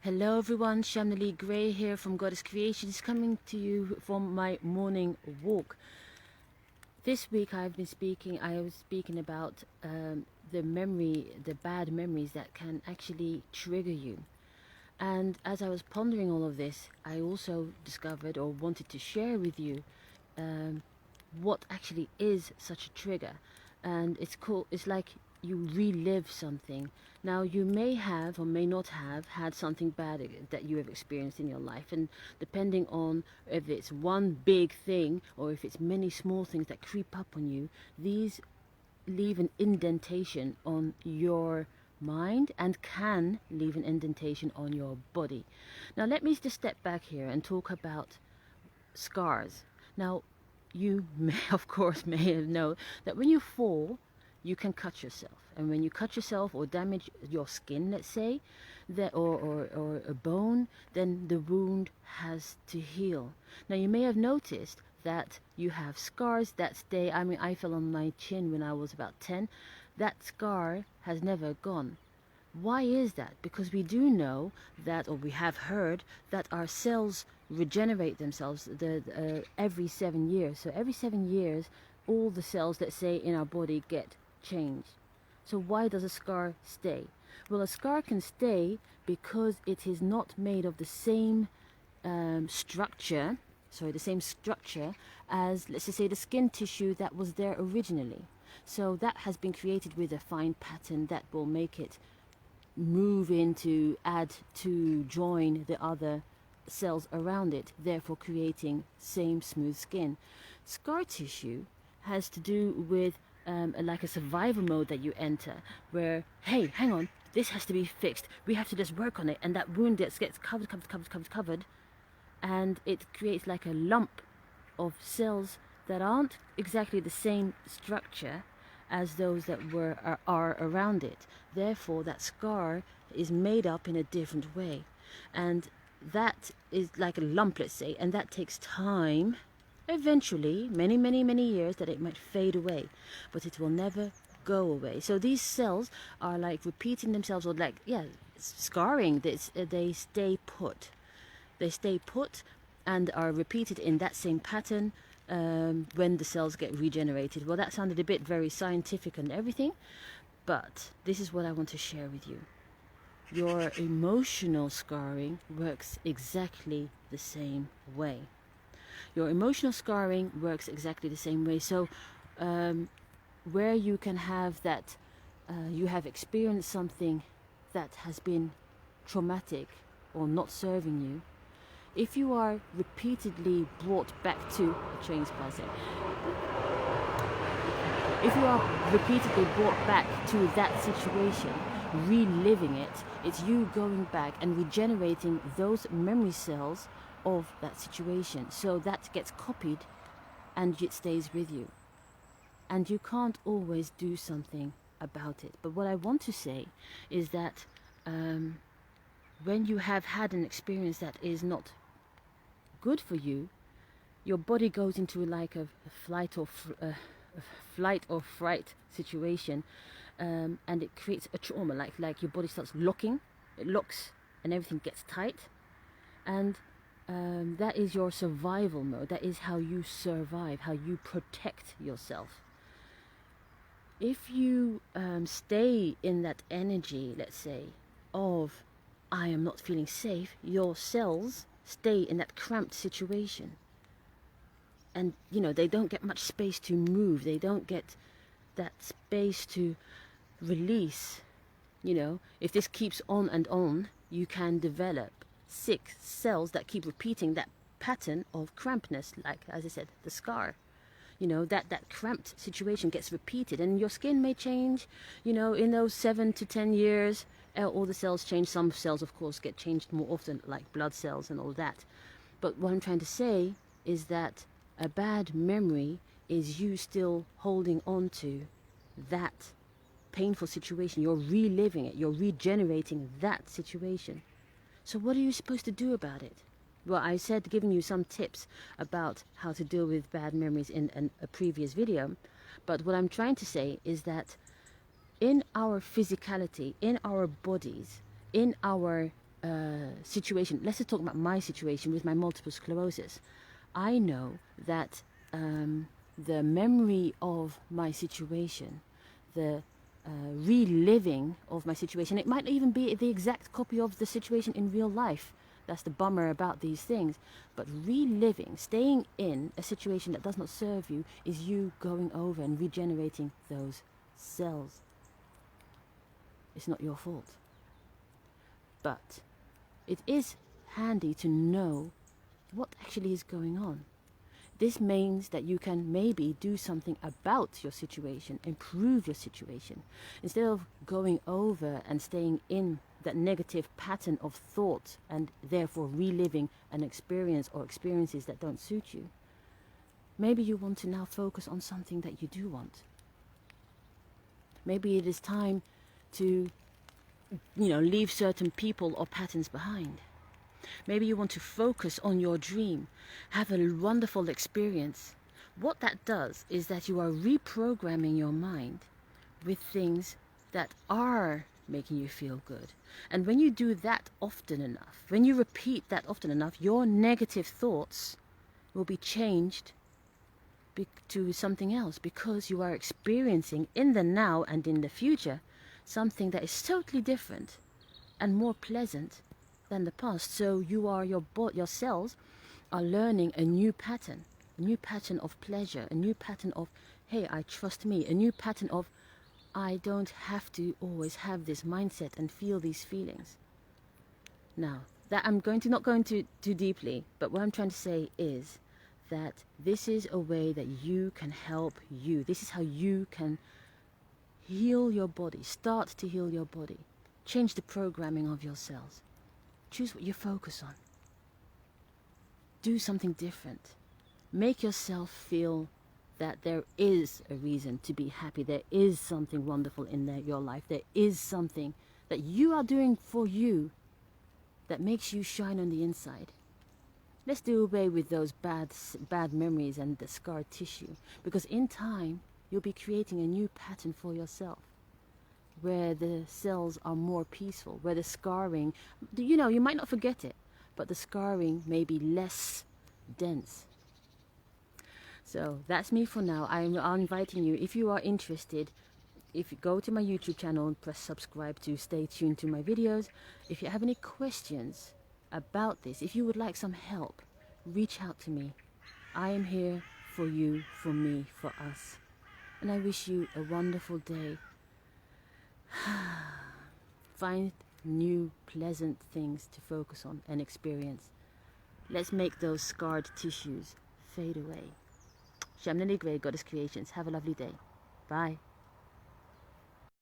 Hello everyone, Shamnali Gray here from Goddess Creations, coming to you from my morning walk. This week I was speaking about the bad memories that can actually trigger you. And as I was pondering all of this, I also discovered or wanted to share with you what actually is such a trigger. And it's like you relive something. Now, you may have or may not have had something bad that you have experienced in your life, and depending on if it's one big thing or if it's many small things that creep up on you, these leave an indentation on your mind and can leave an indentation on your body. Now, let me just step back here and talk about scars. Now, you may, of course, may know that when you fall, you can cut yourself. And when you cut yourself or damage your skin, let's say, or a bone, then the wound has to heal. Now, you may have noticed that you have scars that stay. I mean, I fell on my chin when I was about 10. That scar has never gone. Why is that? Because we do know that, or we have heard, that our cells regenerate themselves every 7 years. So every 7 years, all the cells, let's say, in our body get changed. So why does a scar stay? Well, a scar can stay because it is not made of the same structure as, let's just say, the skin tissue that was there originally. So that has been created with a fine pattern that will make it move into, add to, join the other cells around it, therefore creating same smooth skin. Scar tissue has to do with like a survival mode that you enter, where, hey, hang on, this has to be fixed, we have to just work on it, and that wound gets covered, and it creates like a lump of cells that aren't exactly the same structure as those that are around it. Therefore, that scar is made up in a different way, and that is like a lump, let's say, and that takes time. Eventually, many years, that it might fade away, but it will never go away. So these cells are like repeating themselves, or like, scarring. They stay put. They stay put and are repeated in that same pattern when the cells get regenerated. Well, that sounded a bit very scientific and everything, but this is what I want to share with you. Your emotional scarring works exactly the same way. Your emotional scarring works exactly the same way. So where you can have that, you have experienced something that has been traumatic or not serving you, if you are repeatedly brought back to a train's passing, if you are repeatedly brought back to that situation, reliving it, it's you going back and regenerating those memory cells of that situation. So that gets copied and it stays with you. And you can't always do something about it. But what I want to say is that when you have had an experience that is not good for you, your body goes into like a flight or fright situation, and it creates a trauma. Like your body starts locking, it locks, and everything gets tight, and that is your survival mode. That is how you survive, how you protect yourself. If you stay in that energy, let's say, of I am not feeling safe, your cells stay in that cramped situation. And, they don't get much space to move. They don't get that space to release. If this keeps on and on, you can develop sick cells that keep repeating that pattern of crampedness, like, as I said, the scar. That cramped situation gets repeated, and your skin may change, in those 7 to 10 years, all the cells change. Some cells, of course, get changed more often, like blood cells and all that. But what I'm trying to say is that a bad memory is you still holding on to that painful situation. You're reliving it. You're regenerating that situation. So what are you supposed to do about it? Well, I said giving you some tips about how to deal with bad memories in a previous video. But what I'm trying to say is that in our physicality, in our bodies, in our situation. Let's just talk about my situation with my multiple sclerosis. I know that the memory of my situation, the reliving of my situation, it might even be the exact copy of the situation in real life. That's the bummer about these things. But reliving, staying in a situation that does not serve you, is you going over and regenerating those cells. It's not your fault. But it is handy to know what actually is going on. This means that you can maybe do something about your situation, improve your situation. Instead of going over and staying in that negative pattern of thought and therefore reliving an experience or experiences that don't suit you, maybe you want to now focus on something that you do want. Maybe it is time to, leave certain people or patterns behind. Maybe you want to focus on your dream, have a wonderful experience. What that does is that you are reprogramming your mind with things that are making you feel good. And when you do that often enough, when you repeat that often enough, your negative thoughts will be changed to something else, because you are experiencing in the now and in the future something that is totally different and more pleasant than the past. So your cells are learning a new pattern of pleasure, a new pattern of, hey, I trust me, a new pattern of, I don't have to always have this mindset and feel these feelings. Now, that I'm not going to too deeply, but what I'm trying to say is that this is a way that you can help you. This is how you can heal your body, start to heal your body, change the programming of your cells. Choose what you focus on. Do something different. Make yourself feel that there is a reason to be happy. There is something wonderful in your life. There is something that you are doing for you that makes you shine on the inside. Let's do away with those bad memories and the scar tissue, because in time you'll be creating a new pattern for yourself, where the cells are more peaceful, where the scarring, you might not forget it, but the scarring may be less dense. So that's me for now. I'm inviting you, if you are interested, if you go to my YouTube channel and press subscribe to stay tuned to my videos. If you have any questions about this, if you would like some help, reach out to me. I am here for you, for me, for us. And I wish you a wonderful day. Find new pleasant things to focus on and experience. Let's make those scarred tissues fade away. Shamnali Gray, Goddess Creations. Have a lovely day. Bye.